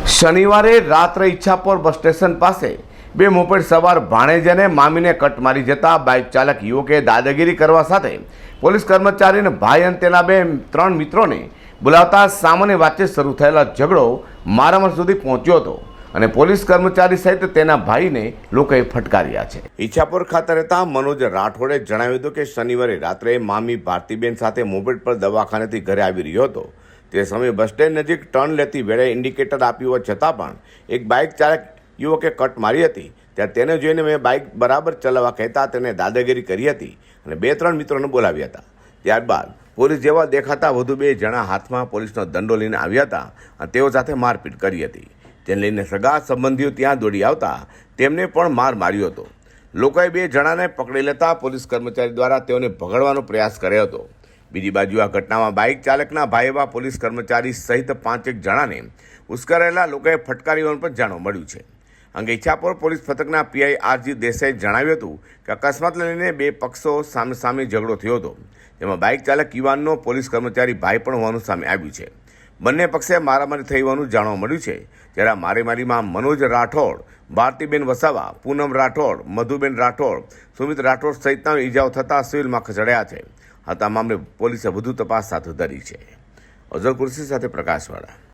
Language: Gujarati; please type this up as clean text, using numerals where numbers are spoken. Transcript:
શનિવારે રાત્રે ઈચ્છાપોર બસ સ્ટેશન પાસે બે મોપેડ સવાર ભાણેજને મામીને કટ મારી જતા બાઇક ચાલક યુવકે દાદાગીરી કરવા સાથે પોલીસ કર્મચારીને ભાઈ અને તેના ત્રણ મિત્રોને બોલાવતા સામાન્ય વાતચીત શરૂ થયેલા ઝઘડો મારામાર સુધી પહોંચ્યો હતો અને પોલીસ કર્મચારી સહિત તેના ભાઈને લોકોએ ફટકાર્યા છે। ઈચ્છાપોર ખાતે રહેતા મનોજ રાઠોડે જણાવ્યું હતું કે શનિવારે રાત્રે મામી ભારતીબેન સાથે મોપેડ પર દવાખાનેથી ઘરે આવી રહ્યો હતો। તે સમયે બસ સ્ટેન્ડ નજીક ટર્ન લેતી વેળે ઇન્ડિકેટર આપ્યું હોવા છતાં પણ એક બાઇક ચાલક યુવકે કટ મારી હતી। ત્યારે તેને જોઈને મેં બાઇક બરાબર ચલાવવા કહેતા તેને દાદાગીરી કરી હતી અને બે ત્રણ મિત્રોને બોલાવ્યા હતા। ત્યારબાદ પોલીસ જેવા દેખાતા વધુ બે જણા હાથમાં પોલીસનો દંડો લઈને આવ્યા હતા અને તેઓ સાથે મારપીટ કરી હતી। તેને લઈને સગા સંબંધીઓ ત્યાં દોડી આવતા તેમને પણ માર માર્યો હતો। લોકોએ બે જણાને પકડી લેતા પોલીસ કર્મચારી દ્વારા તેઓને ભગાડવાનો પ્રયાસ કર્યો હતો। બીજી બાજુ આ ઘટનામાં બાઇક ચાલકના ભાઈ એવા પોલીસ કર્મચારી સહિત 5-1 જણાને ઉશ્કેરાયેલા લોકોએ ફટકારી હોવાનું પણ જાણવા મળ્યું છે। અંગે ઈચ્છાપોર પોલીસ મથકના પીઆઈ આરજી દેસાઈએ જણાવ્યું હતું કે અકસ્માતને લઈને બે પક્ષો સામે ઝઘડો થયો હતો, જેમાં બાઇક ચાલક યુવાનનો પોલીસ કર્મચારી ભાઈ પણ હોવાનું સામે આવ્યું છે। બંને પક્ષે મારામારી થઈ હોવાનું જાણવા મળ્યું છે। જ્યારે આ મારીમારીમાં મનોજ રાઠોડ, ભારતીબેન વસાવા, પૂનમ રાઠોડ, મધુબેન રાઠોડ, સુમિત રાઠોડ સહિતના ઇજાઓ થતાં સિવિલમાં ખસેડાયા છે। આ મામલે પોલીસે વધુ તપાસ હાથ ધરી છે। અઝર કુર્સી સાથે પ્રકાશવાળા।